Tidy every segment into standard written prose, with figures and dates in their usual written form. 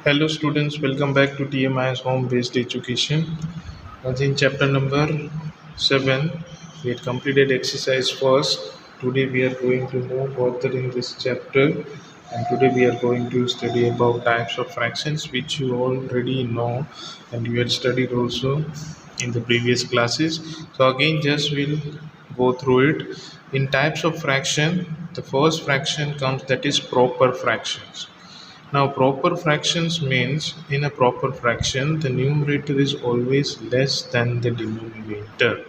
Hello students, welcome back to TMI's home-based education. As in chapter number 7, we had completed exercise first. Today we are going to move further in this chapter, and today we are going to study about types of fractions which you already know and you had studied also in the previous classes. So again just we'll go through it. In types of fraction, the first fraction comes, that is proper fractions. Now, proper fractions means in a proper fraction, the numerator is always less than the denominator.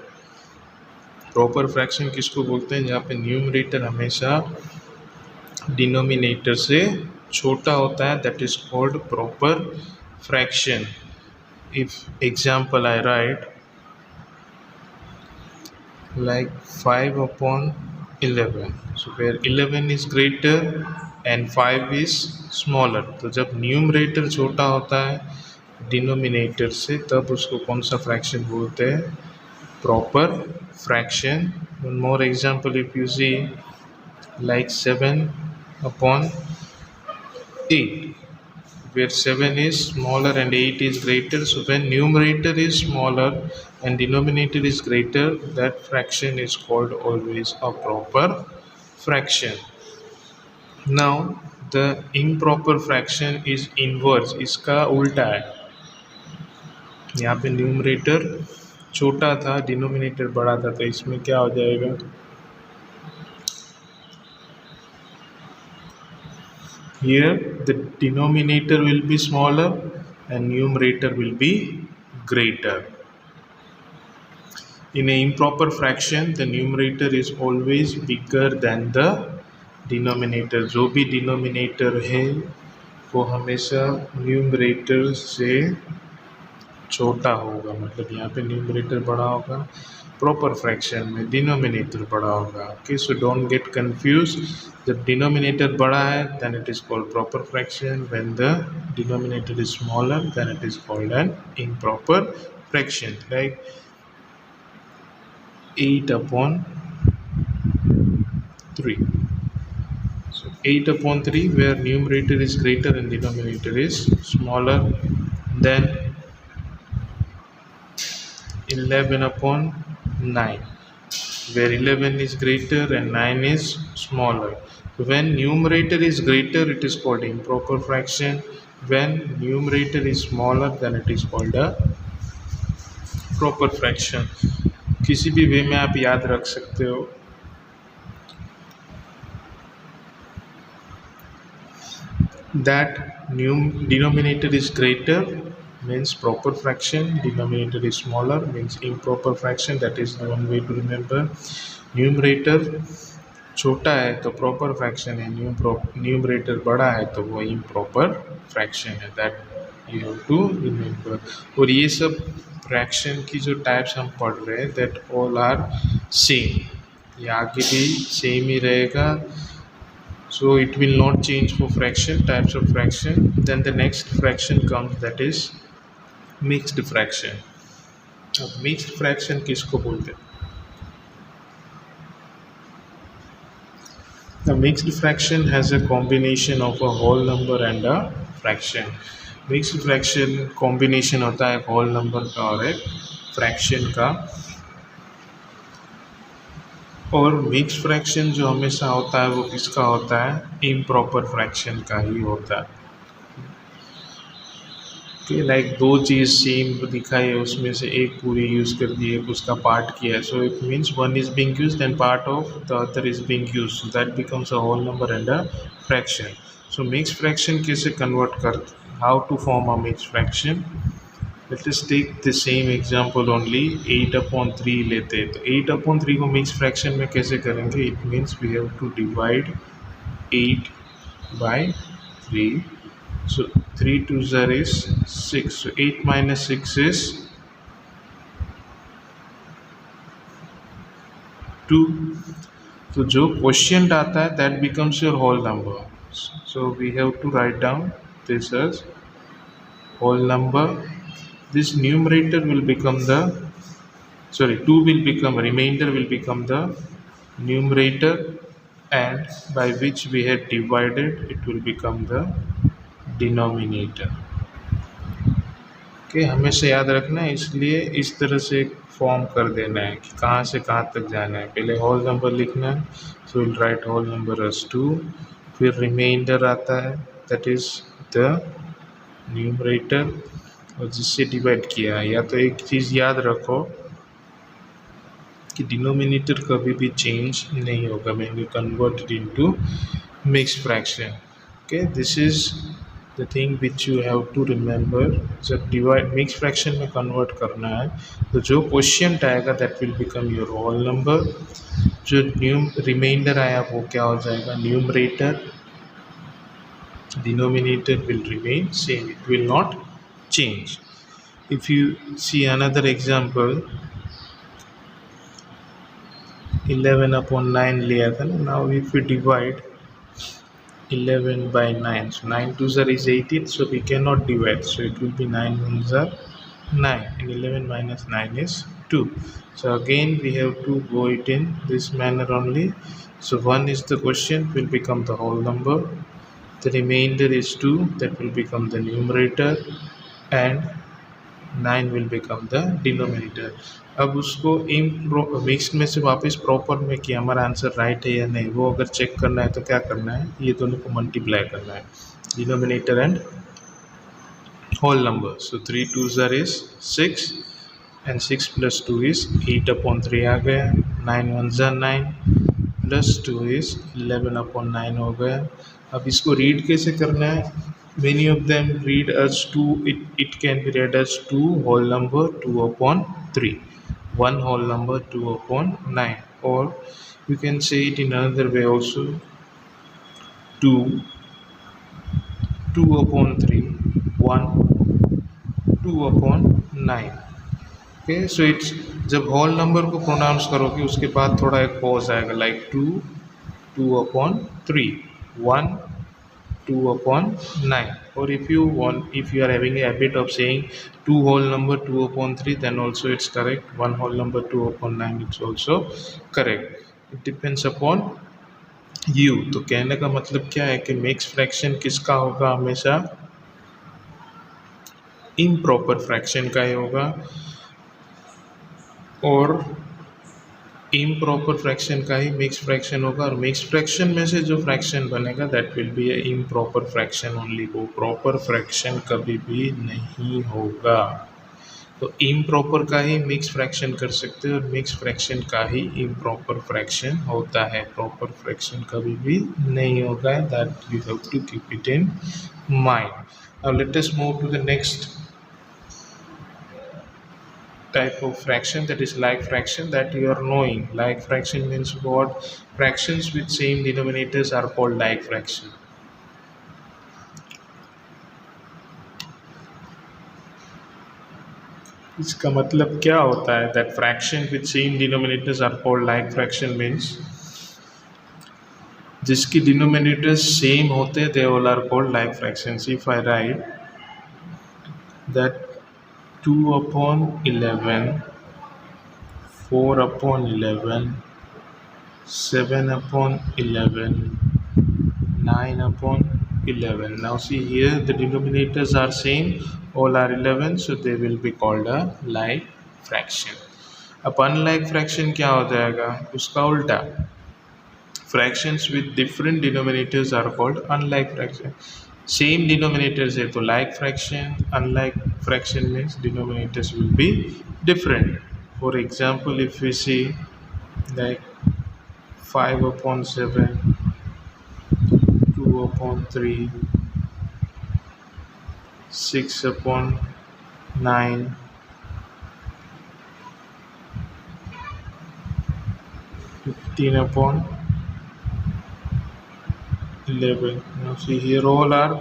Proper fraction किसको बोलते हैं? जहाँ पे numerator हमेशा denominator से छोटा होता है, that is called proper fraction. If example I right like 5 upon 11, so where 11 is greater and 5 is smaller. तो जब न्यूमरेटर छोटा होता है डिनोमिनेटर से, तब उसको कौन सा फ्रैक्शन बोलते हैं? Proper fraction. One more example, if you see like 7 upon 8, where 7 is smaller and 8 is greater. So when numerator is smaller and denominator is greater, that fraction is called always a proper fraction. Now the improper fraction is inverse. इसका उल्टा है. यहाँ पे numerator छोटा था, denominator बड़ा था, तो इसमें क्या हो जाएगा? Here the denominator will be smaller and numerator will be greater. In an improper fraction, the numerator is always bigger than the denominator. जो भी denominator है वो हमेशा numerator से छोटा होगा. मतलब यहाँ पे न्यूमरेटर बड़ा होगा, प्रॉपर फ्रैक्शन में डिनोमिनेटर बड़ा होगा. Okay, so don't get confuse. जब डिनोमिनेटर बड़ा है then it is called proper fraction. When the denominator is smaller than it is called an improper fraction. Like 8 upon 3. So 8 upon 3, where numerator is greater and denominator is smaller. Then 11 upon 9, where 11 is greater and 9 is smaller. When numerator is greater, it is called improper fraction. When numerator is smaller, then it is called a proper fraction. किसी भी वे में आप याद रख सकते हो. That denominator is greater means proper fraction, denominator is smaller means improper fraction. That is the one way to remember. Numerator छोटा है तो प्रॉपर फ्रैक्शन है, न्यूमरेटर बड़ा है तो वो इम्प्रॉपर फ्रैक्शन है. That you have to remember. और ये सब फ्रैक्शन की जो टाइप्स हम पढ़ रहे हैं, दैट ऑल आर सेम. ये आगे भी सेम ही रहेगा. So it will not change for fraction, types of fraction. Then the next fraction comes, that is mixed fraction. अब mixed fraction किसको बोलते हैं? The mixed fraction has a combination of a whole number and a fraction. Mixed fraction combination होता है एक whole number का और एक fraction का. और मिक्स फ्रैक्शन जो हमेशा होता है वो किसका होता है? इम्प्रॉपर फ्रैक्शन का ही होता है. कि लाइक दो चीज़ सेम दिखाई है, उसमें से एक पूरी यूज़ कर दी है, उसका पार्ट किया है. So it means one is being used and part of the other is being used, so that becomes a whole number and a fraction. So mix fraction कैसे कन्वर्ट कर, how to form a mix fraction? Let us take the same example only. 8 upon 3 लेते हैं. तो 8 upon 3 को mix fraction में कैसे करेंगे? It means we have to divide 8 by 3. So 3 2s is 6. So 8 minus 6 is 2. तो जो क्वोशिएंट आता है that becomes your whole number. So we have to write down this as whole number. This numerator will become the, 2 will become, remainder will become the numerator, and by which we had divided, it will become the denominator. Okay, हमेशा याद रखना है, इसलिए इस तरह से एक form कर देना है कि कहाँ से कहाँ तक जाना है। पहले होल नंबर लिखना है, so will write whole number as 2, फिर रिमाइंडर आता है दैट इज द न्यूमरेटर और जिससे डिवाइड किया है। या तो एक चीज़ याद रखो कि डिनोमिनेटर कभी भी चेंज नहीं होगा when you convert it into mixed fraction. Okay, this is the thing which you have to remember. जब डिवाइड मिक्स फ्रैक्शन में कन्वर्ट करना है तो जो क्वोशिएंट आएगा that will become your whole number, जो रिमाइंडर आया वो क्या हो जाएगा, numerator, denominator will remain same, it will not change. If you see another example, 11 upon 9 लिया था ना, now if we divide 11 by 9, so 9 2s is 18, so we cannot divide, so it will be 9 1s are 9 and 11 minus 9 is 2. So again we have to go it in this manner only. So 1 is the quotient, will become the whole number, the remainder is 2, that will become the numerator and 9 will become the denominator. अब उसको mixed में से वापस proper में कि हमारा answer right है या नहीं, वो अगर चेक करना है तो क्या करना है, ये दोनों को मल्टीप्लाई करना है, denominator and whole number. So 3 2s is 6 and 6 plus 2 is 8 upon 3 आ गया, 9 1s are 9 plus 2 is 11 upon 9 हो गया। अब इसको रीड कैसे करना है, many of them read as 2, it can be read as 2 whole number 2 upon 3, 1 whole number 2 upon 9, or you can say it in another way also, 2 2 upon 3 1 2 upon 9। Okay, so it's जब whole number को pronounce करोगे उसके बाद थोड़ा एक pause आएगा, like 2 2 upon 3 1 2 upon 9, or if you are having a habit of saying 2 whole number 2 upon 3, then also it's correct, 1 whole number 2 upon 9 it's also correct, it depends upon you। तो कहने का मतलब क्या है कि मिक्स फ्रैक्शन किसका होगा, हमेशा इम्प्रॉपर फ्रैक्शन का ही होगा, और इम्प्रॉपर फ्रैक्शन का ही मिक्स फ्रैक्शन होगा, और मिक्स फ्रैक्शन में से जो फ्रैक्शन बनेगा that will be A improper fraction only, वो प्रॉपर फ्रैक्शन कभी भी नहीं होगा। तो इम्प्रॉपर का ही मिक्स फ्रैक्शन कर सकते हैं और मिक्स फ्रैक्शन का ही इम्प्रॉपर फ्रैक्शन होता है, प्रॉपर फ्रैक्शन कभी भी नहीं होगा, that you have to keep it in mind. Now let us move to the next type of fraction, that is like fraction, that you are knowing. Like fraction means what? Fractions with same denominators are called like fraction. इसका मतलब क्या होता है, that fraction with same denominators are called like fraction means जिसकी denominators same होते हैं they all are called like fractions. If I write that 2 upon 11, 4 upon 11, 7 upon 11, 9 upon 11. Now see here the denominators are same, all are 11, so they will be called a like fraction. अब unlike fraction क्या हो जाएगा, उसका उल्टा, fractions with different denominators are called unlike fraction. Same denominators है तो like fraction, unlike fraction means denominators will be different. For example if we see like 5 upon 7, 2 upon 3, 6 upon 9, 15 upon 11. Now see here all are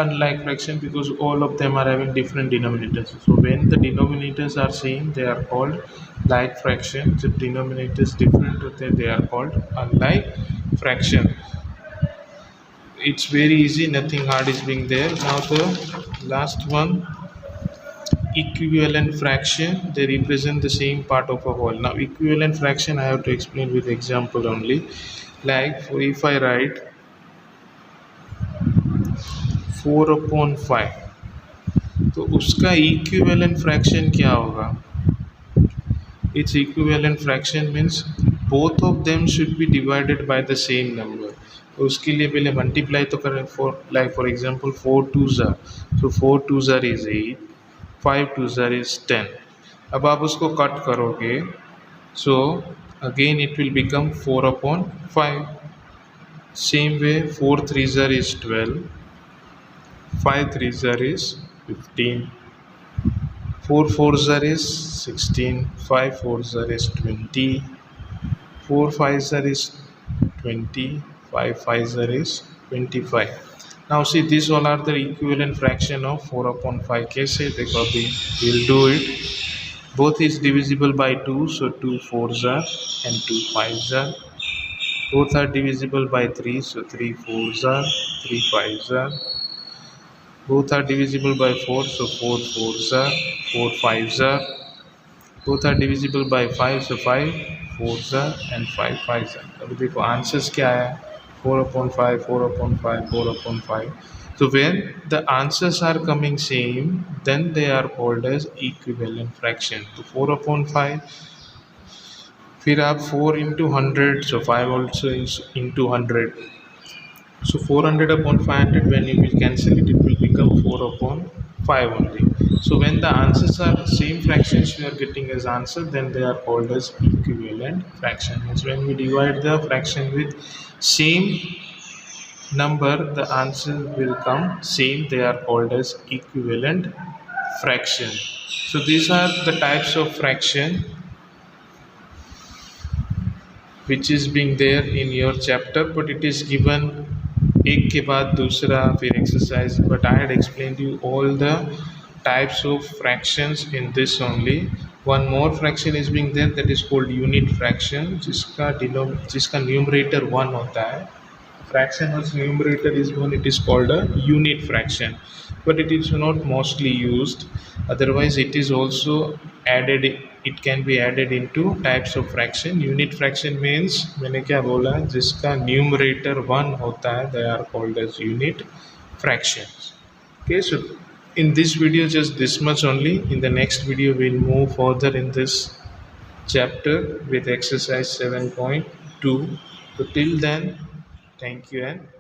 unlike fraction because all of them are having different denominators. So when the denominators are same they are called like fraction. The denominators different होते हैं they are called unlike fraction. It's very easy, nothing hard is being there. Now the last one, equivalent fraction, they represent the same part of a whole. Now equivalent fraction I have to explain with example only. Like if I write 4/5, तो उसका equivalent fraction क्या होगा? Its equivalent fraction means both of them should be divided by the same number. तो उसके लिए पहले multiply तो करें, for example 4 2s are, so 4 2s are is 8, 5 2s are is 10. अब आप उसको कट करोगे, so again it will become 4/5. Same way 4 3s are is 12, 5 3s are is 15, 4 4s are is 16, 5 4s are is 20, 4 5s are is 20, 5 5s are is 25. Now see, these all are the equivalent fraction of 4/5. कैसे देखो अभी, we'll do it. Both is divisible by 2, so 2 4s are and 2 5s are. Both are divisible by 3, so 3 4s are, 3 5s are. Both are divisible by 4, so 4 4s are, 4 5s are. Both are divisible by 5, so 5 4s are and 5 5s are. अभी देखो answers क्या है, 4/5, 4/5, 4/5. So when the answers are coming same, then they are called as equivalent fraction. तो 4/5, फिर आप 4 into 100, so 5 also is into 100. So 400/500, when you will cancel it, it will become 4/5 only. So when the answers are same fractions you are getting as answer, then they are called as equivalent fraction. Means when we divide the fraction with same number, the answer will come same, they are called as equivalent fraction. So these are the types of fraction which is being there in your chapter, but it is given एक के बाद दूसरा फिर exercise, but I had explained you all the types of fractions in this only. One more fraction is being there, that is called unit fraction, जिसका numerator 1 होता है. Fraction whose numerator is 1, it is called a unit fraction, but it is not mostly used. Otherwise it is also added, it can be added into types of fraction. Unit fraction means मैंने क्या बोला, जिसका numerator 1 होता है, they are called as unit fractions. Okay, so in this video just this much only. In the next video we'll move further in this chapter with exercise 7.2. So till then, thank you and